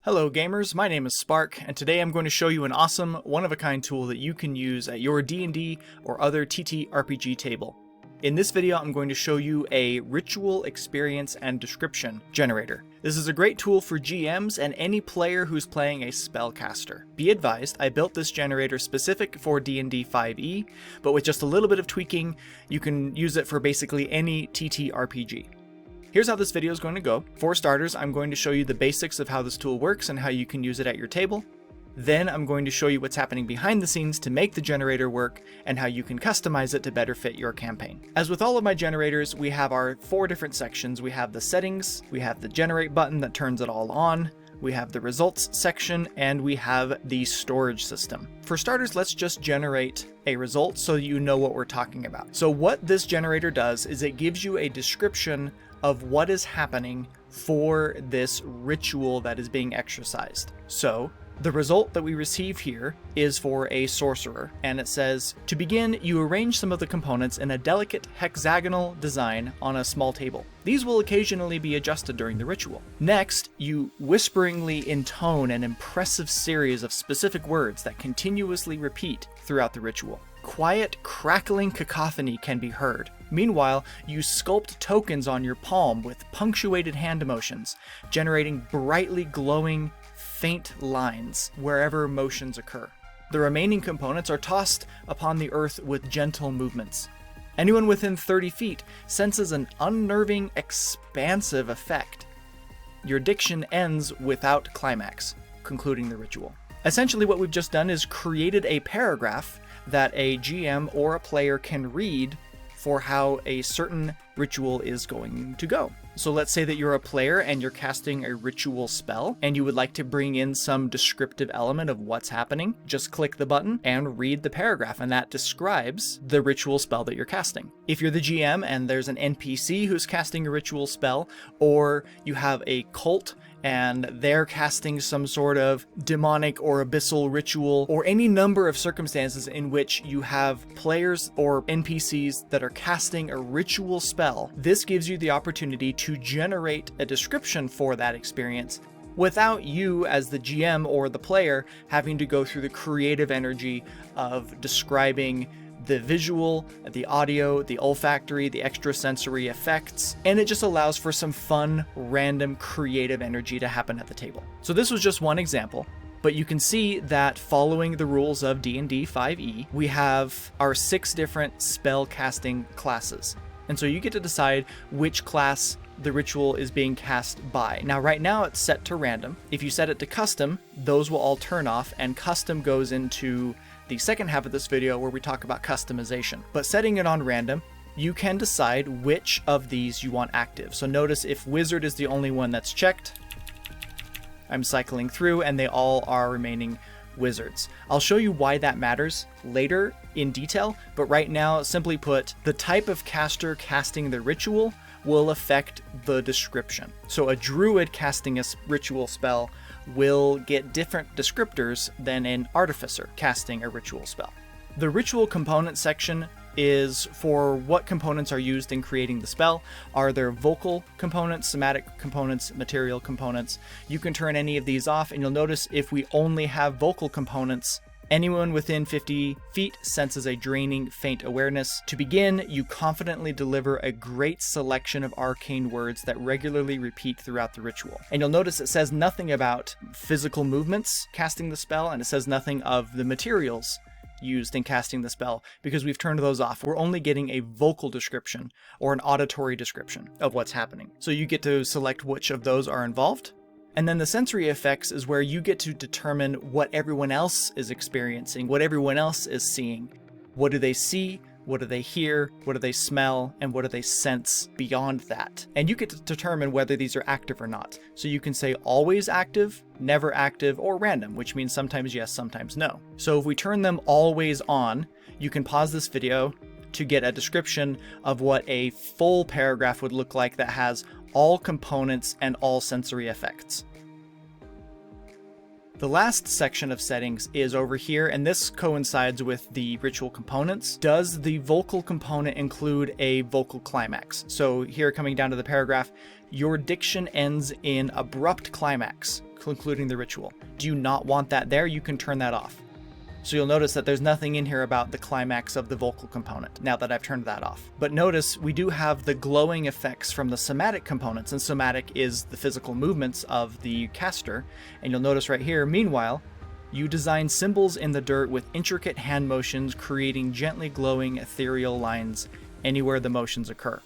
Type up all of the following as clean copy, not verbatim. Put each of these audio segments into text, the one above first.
Hello gamers, my name is Spark, and today I'm going to show you an awesome, one-of-a-kind tool that you can use at your D&D or other TTRPG table. In this video, I'm going to show you a ritual experience and description generator. This is a great tool for GMs and any player who's playing a spellcaster. Be advised, I built this generator specific for D&D 5e, but with just a little bit of tweaking, you can use it for basically any TTRPG. Here's how this video is going to go. For starters, I'm going to show you the basics of how this tool works and how you can use it at your table. Then I'm going to show you what's happening behind the scenes to make the generator work and how you can customize it to better fit your campaign. As with all of my generators, we have our 4 different sections. We have the settings, we have the generate button that turns it all on, we have the results section, and we have the storage system. For starters, let's just generate a result so you know what we're talking about. So what this generator does is it gives you a description of what is happening for this ritual that is being exercised. So the result that we receive here is for a sorcerer, and it says, to begin, you arrange some of the components in a delicate hexagonal design on a small table. These will occasionally be adjusted during the ritual. Next, you whisperingly intone an impressive series of specific words that continuously repeat throughout the ritual. Quiet, crackling cacophony can be heard. Meanwhile, you sculpt tokens on your palm with punctuated hand motions, generating brightly glowing, faint lines wherever motions occur. The remaining components are tossed upon the earth with gentle movements. Anyone within 30 feet senses an unnerving, expansive effect. Your diction ends without climax, concluding the ritual. Essentially, what we've just done is created a paragraph that a GM or a player can read for how a certain ritual is going to go. So let's say that you're a player and you're casting a ritual spell and you would like to bring in some descriptive element of what's happening. Just click the button and read the paragraph, and that describes the ritual spell that you're casting. If you're the GM and there's an NPC who's casting a ritual spell, or you have a cult and they're casting some sort of demonic or abyssal ritual, or any number of circumstances in which you have players or NPCs that are casting a ritual spell, this gives you the opportunity to generate a description for that experience without you as the GM or the player having to go through the creative energy of describing the visual, the audio, the olfactory, the extrasensory effects, and it just allows for some fun, random, creative energy to happen at the table. So this was just one example, but you can see that following the rules of D&D 5e, we have our 6 different spell casting classes. And so you get to decide which class the ritual is being cast by. Now, right now it's set to random. If you set it to custom, those will all turn off, and custom goes into the second half of this video where we talk about customization. But setting it on random, you can decide which of these you want active. So notice if wizard is the only one that's checked, I'm cycling through and they all are remaining wizards. I'll show you why that matters later in detail, but right now, simply put, the type of caster casting the ritual will affect the description. So a druid casting a ritual spell will get different descriptors than an artificer casting a ritual spell. The ritual component section is for what components are used in creating the spell. Are there vocal components, somatic components, material components? You can turn any of these off, and you'll notice if we only have vocal components, anyone within 50 feet senses a draining, faint awareness. To begin, you confidently deliver a great selection of arcane words that regularly repeat throughout the ritual. And you'll notice it says nothing about physical movements casting the spell, and it says nothing of the materials used in casting the spell because we've turned those off. We're only getting a vocal description or an auditory description of what's happening. So you get to select which of those are involved. And then the sensory effects is where you get to determine what everyone else is experiencing, what everyone else is seeing. What do they see? What do they hear? What do they smell? And what do they sense beyond that? And you get to determine whether these are active or not. So you can say always active, never active, or random, which means sometimes yes, sometimes no. So if we turn them always on, you can pause this video to get a description of what a full paragraph would look like that has all components and all sensory effects. The last section of settings is over here, and this coincides with the ritual components. Does the vocal component include a vocal climax? So here, coming down to the paragraph, your diction ends in abrupt climax, concluding the ritual. Do you not want that there? You can turn that off. So you'll notice that there's nothing in here about the climax of the vocal component, now that I've turned that off. But notice we do have the glowing effects from the somatic components, and somatic is the physical movements of the caster. And you'll notice right here, meanwhile, you design symbols in the dirt with intricate hand motions, creating gently glowing ethereal lines anywhere the motions occur.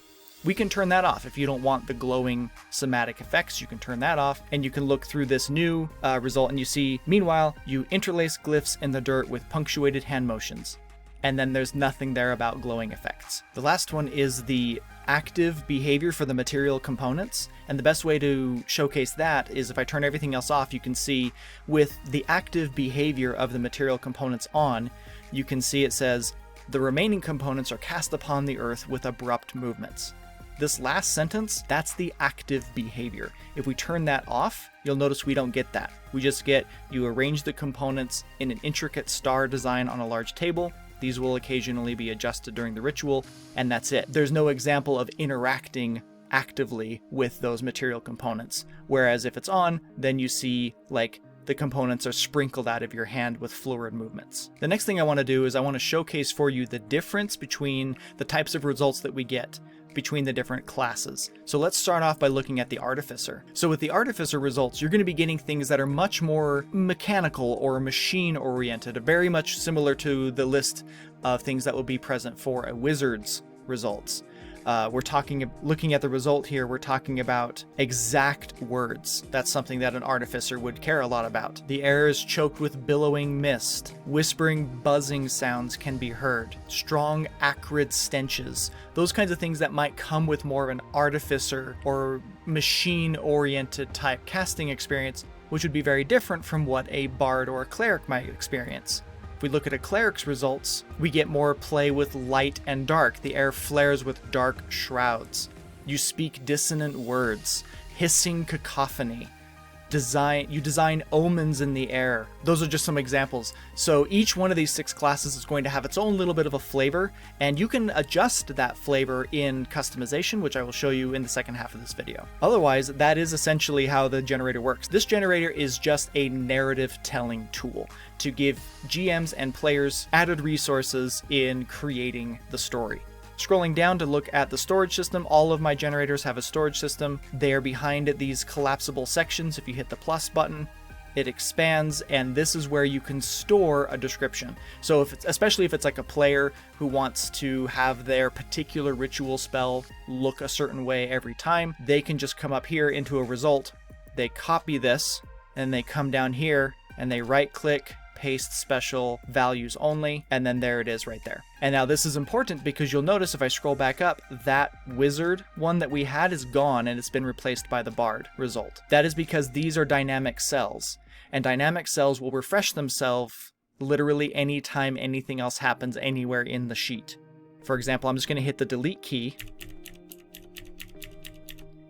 We can turn that off. If you don't want the glowing somatic effects, you can turn that off, and you can look through this new result and you see, meanwhile, you interlace glyphs in the dirt with punctuated hand motions. And then there's nothing there about glowing effects. The last one is the active behavior for the material components, and the best way to showcase that is if I turn everything else off, you can see with the active behavior of the material components on, you can see it says, the remaining components are cast upon the earth with abrupt movements. This last sentence, that's the active behavior. If we turn that off, you'll notice we don't get that. We just get, you arrange the components in an intricate star design on a large table. These will occasionally be adjusted during the ritual, and that's it. There's no example of interacting actively with those material components. Whereas if it's on, then you see like the components are sprinkled out of your hand with fluid movements. The next thing I want to do is I want to showcase for you the difference between the types of results that we get between the different classes. So let's start off by looking at the Artificer. So with the Artificer results, you're going to be getting things that are much more mechanical or machine oriented, very much similar to the list of things that will be present for a Wizard's results. Looking at the result here, we're talking about exact words. That's something that an artificer would care a lot about. The air is choked with billowing mist. Whispering, buzzing sounds can be heard. Strong, acrid stenches. Those kinds of things that might come with more of an artificer or machine-oriented type casting experience, which would be very different from what a bard or a cleric might experience. If we look at a cleric's results, we get more play with light and dark. The air flares with dark shrouds. You speak dissonant words, hissing cacophony. You design omens in the air. Those are just some examples. So each one of these 6 classes is going to have its own little bit of a flavor, and you can adjust that flavor in customization, which I will show you in the second half of this video. Otherwise, that is essentially how the generator works. This generator is just a narrative telling tool to give GMs and players added resources in creating the story. Scrolling down to look at the storage system, all of my generators have a storage system. They are behind these collapsible sections. If you hit the plus button, it expands, and this is where you can store a description. So especially if it's like a player who wants to have their particular ritual spell look a certain way every time, they can just come up here into a result. They copy this, and they come down here, and they right-click, paste special values only, and then there it is right there. And now this is important because you'll notice if I scroll back up, that wizard one that we had is gone and it's been replaced by the bard result. That is because these are dynamic cells, and dynamic cells will refresh themselves literally anytime anything else happens anywhere in the sheet. For example, I'm just going to hit the delete key,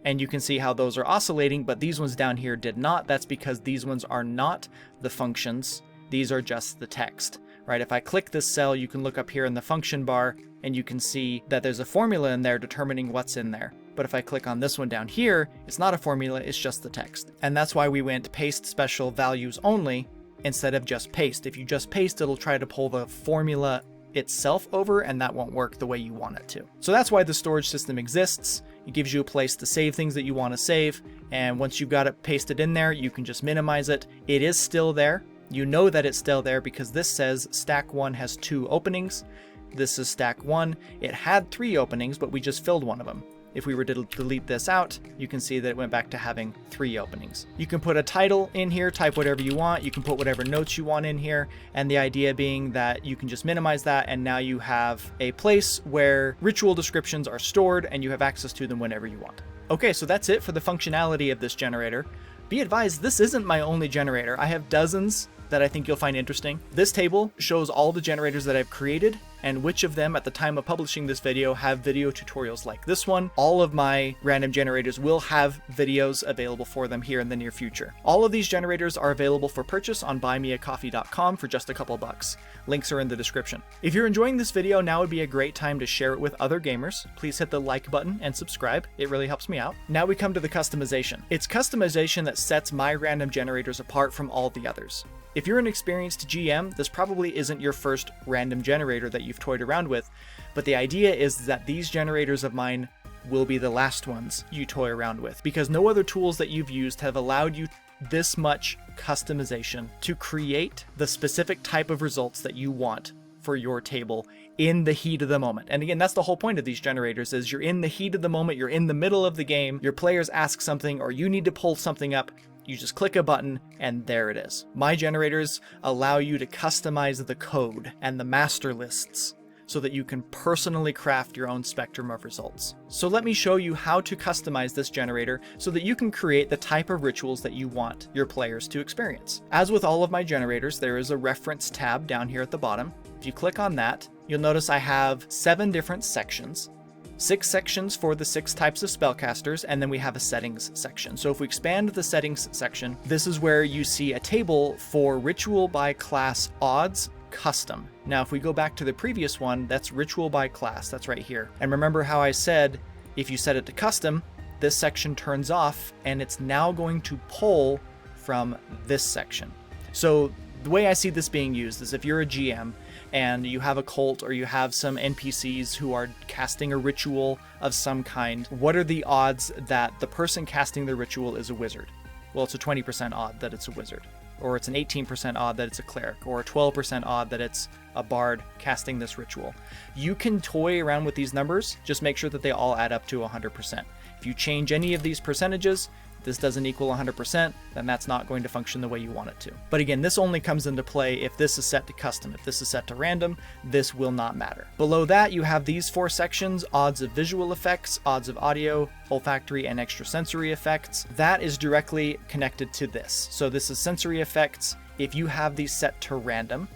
and you can see how those are oscillating, but these ones down here did not. That's because these ones are not the functions. These are just the text, right? If I click this cell, you can look up here in the function bar and you can see that there's a formula in there determining what's in there. But if I click on this one down here, it's not a formula, it's just the text. And that's why we went paste special values only instead of just paste. If you just paste, it'll try to pull the formula itself over, and that won't work the way you want it to. So that's why the storage system exists. It gives you a place to save things that you want to save, and once you've got it pasted in there, you can just minimize it. It is still there. You know that it's still there because this says stack 1 has 2 openings. This is stack 1. It had 3 openings, but we just filled one of them. If we were to delete this out, you can see that it went back to having 3 openings. You can put a title in here, type whatever you want. You can put whatever notes you want in here. And the idea being that you can just minimize that, and now you have a place where ritual descriptions are stored and you have access to them whenever you want. Okay, so that's it for the functionality of this generator. Be advised, this isn't my only generator. I have dozens that I think you'll find interesting. This table shows all the generators that I've created, and which of them at the time of publishing this video have video tutorials like this one. All of my random generators will have videos available for them here in the near future. All of these generators are available for purchase on buymeacoffee.com for just a couple bucks. Links are in the description. If you're enjoying this video, now would be a great time to share it with other gamers. Please hit the like button and subscribe. It really helps me out. Now we come to the customization. It's customization that sets my random generators apart from all the others. If you're an experienced GM, this probably isn't your first random generator that you've toyed around with, but the idea is that these generators of mine will be the last ones you toy around with, because no other tools that you've used have allowed you this much customization to create the specific type of results that you want for your table in the heat of the moment. And again, that's the whole point of these generators, is you're in the heat of the moment, you're in the middle of the game, your players ask something or you need to pull something up. You just click a button and there it is. My generators allow you to customize the code and the master lists so that you can personally craft your own spectrum of results. So let me show you how to customize this generator so that you can create the type of rituals that you want your players to experience. As with all of my generators, there is a reference tab down here at the bottom. If you click on that, you'll notice I have 7 different sections. 6 sections for the 6 types of spellcasters, and then we have a settings section. So if we expand the settings section, this is where you see a table for ritual by class odds custom. Now if we go back to the previous one, that's ritual by class, that's right here. And remember how I said if you set it to custom, this section turns off and it's now going to pull from this section. So the way I see this being used is if you're a GM and you have a cult or you have some NPCs who are casting a ritual of some kind, what are the odds that the person casting the ritual is a wizard? Well, it's a 20% odd that it's a wizard, or it's an 18% odd that it's a cleric, or a 12% odd that it's a bard casting this ritual. You can toy around with these numbers, just make sure that they all add up to 100%. If you change any of these percentages, this doesn't equal 100%, then that's not going to function the way you want it to. But again, this only comes into play if this is set to custom. If this is set to random, this will not matter. Below that, you have these 4 sections: odds of visual effects, odds of audio, olfactory, and extrasensory effects. That is directly connected to this. So this is sensory effects. If you have these set to random,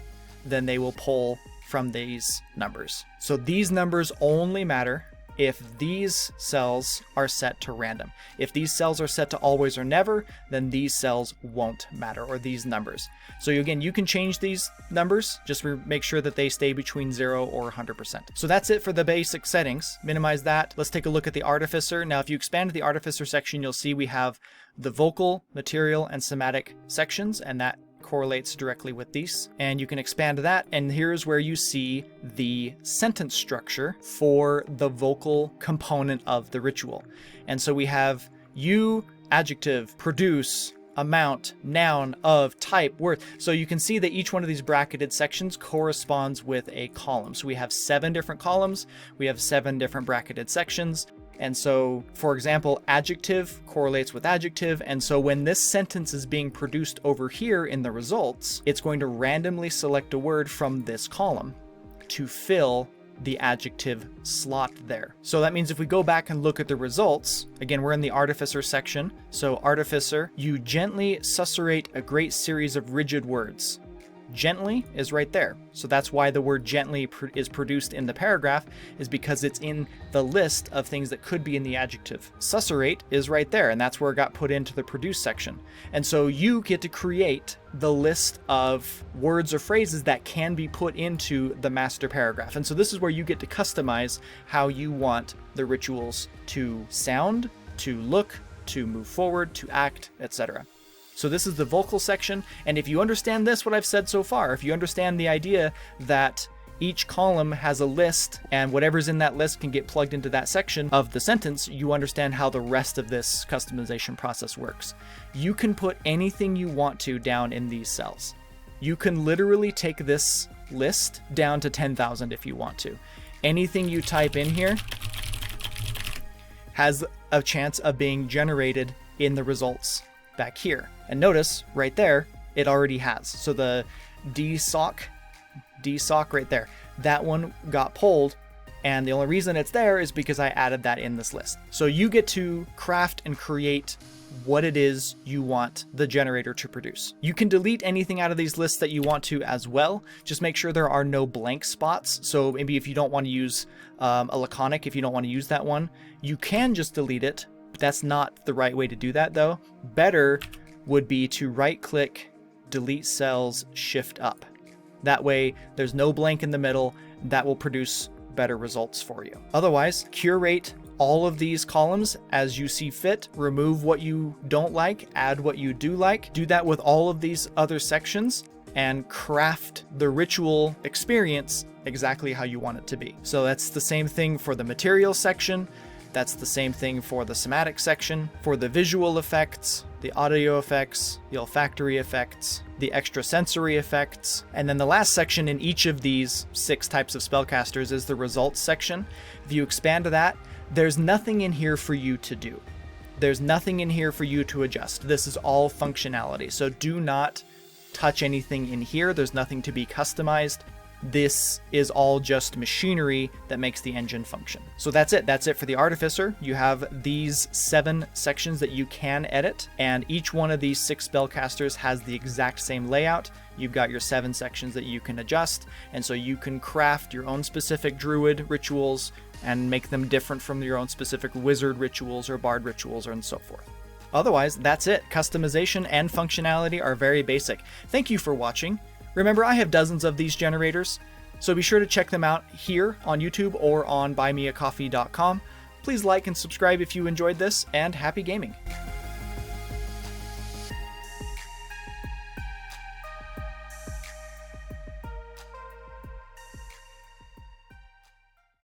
then they will pull from these numbers. So these numbers only matter if these cells are set to random. If these cells are set to always or never, then these cells won't matter, or these numbers. So again, you can change these numbers, just make sure that they stay between 0 or 100%. So that's it for the basic settings. Minimize that. Let's take a look at the Artificer. Now, if you expand the Artificer section, you'll see we have the vocal, material, and somatic sections, and that correlates directly with these, and you can expand that, and here's where you see the sentence structure for the vocal component of the ritual. And so we have you, adjective, produce, amount, noun, of, type, word. So you can see that each one of these bracketed sections corresponds with a column. So we have 7 different columns, we have 7 different bracketed sections. And so, for example, adjective correlates with adjective, and so when this sentence is being produced over here in the results, it's going to randomly select a word from this column to fill the adjective slot there. So that means if we go back and look at the results, again, we're in the Artificer section. So Artificer, you gently susurrate a great series of rigid words. Gently is right there. So that's why the word gently is produced in the paragraph, is because it's in the list of things that could be in the adjective. Susurrate is right there, and that's where it got put into the produce section. And so you get to create the list of words or phrases that can be put into the master paragraph. And so this is where you get to customize how you want the rituals to sound, to look, to move forward, to act, etc. So this is the vocal section, and if you understand this, what I've said so far, if you understand the idea that each column has a list and whatever's in that list can get plugged into that section of the sentence, you understand how the rest of this customization process works. You can put anything you want to down in these cells. You can literally take this list down to 10,000 if you want to. Anything you type in here has a chance of being generated in the results back here. And notice right there, it already has. So the DSOC right there, that one got pulled, and the only reason it's there is because I added that in this list. So you get to craft and create what it is you want the generator to produce. You can delete anything out of these lists that you want to as well. Just make sure there are no blank spots. So maybe if you don't want to use a laconic, if you don't want to use that one, you can just delete it. But that's not the right way to do that though. Better would be to right click, delete cells, shift up. That way there's no blank in the middle. That will produce better results for you. Otherwise, curate all of these columns as you see fit. Remove what you don't like, add what you do like. Do that with all of these other sections and craft the ritual experience exactly how you want it to be. So that's the same thing for the material section. That's the same thing for the somatic section, for the visual effects, the audio effects, the olfactory effects, the extrasensory effects. And then the last section in each of these 6 types of spellcasters is the results section. If you expand to that, there's nothing in here for you to do. There's nothing in here for you to adjust. This is all functionality. So do not touch anything in here. There's nothing to be customized. This is all just machinery that makes the engine function. So that's it. That's it for the Artificer. You have these 7 sections that you can edit, and each one of these 6 spellcasters has the exact same layout. You've got your 7 sections that you can adjust, and so you can craft your own specific druid rituals and make them different from your own specific wizard rituals or bard rituals and so forth. Otherwise, that's it. Customization and functionality are very basic. Thank you for watching. Remember, I have dozens of these generators, so be sure to check them out here on YouTube or on buymeacoffee.com. Please like and subscribe if you enjoyed this, and happy gaming!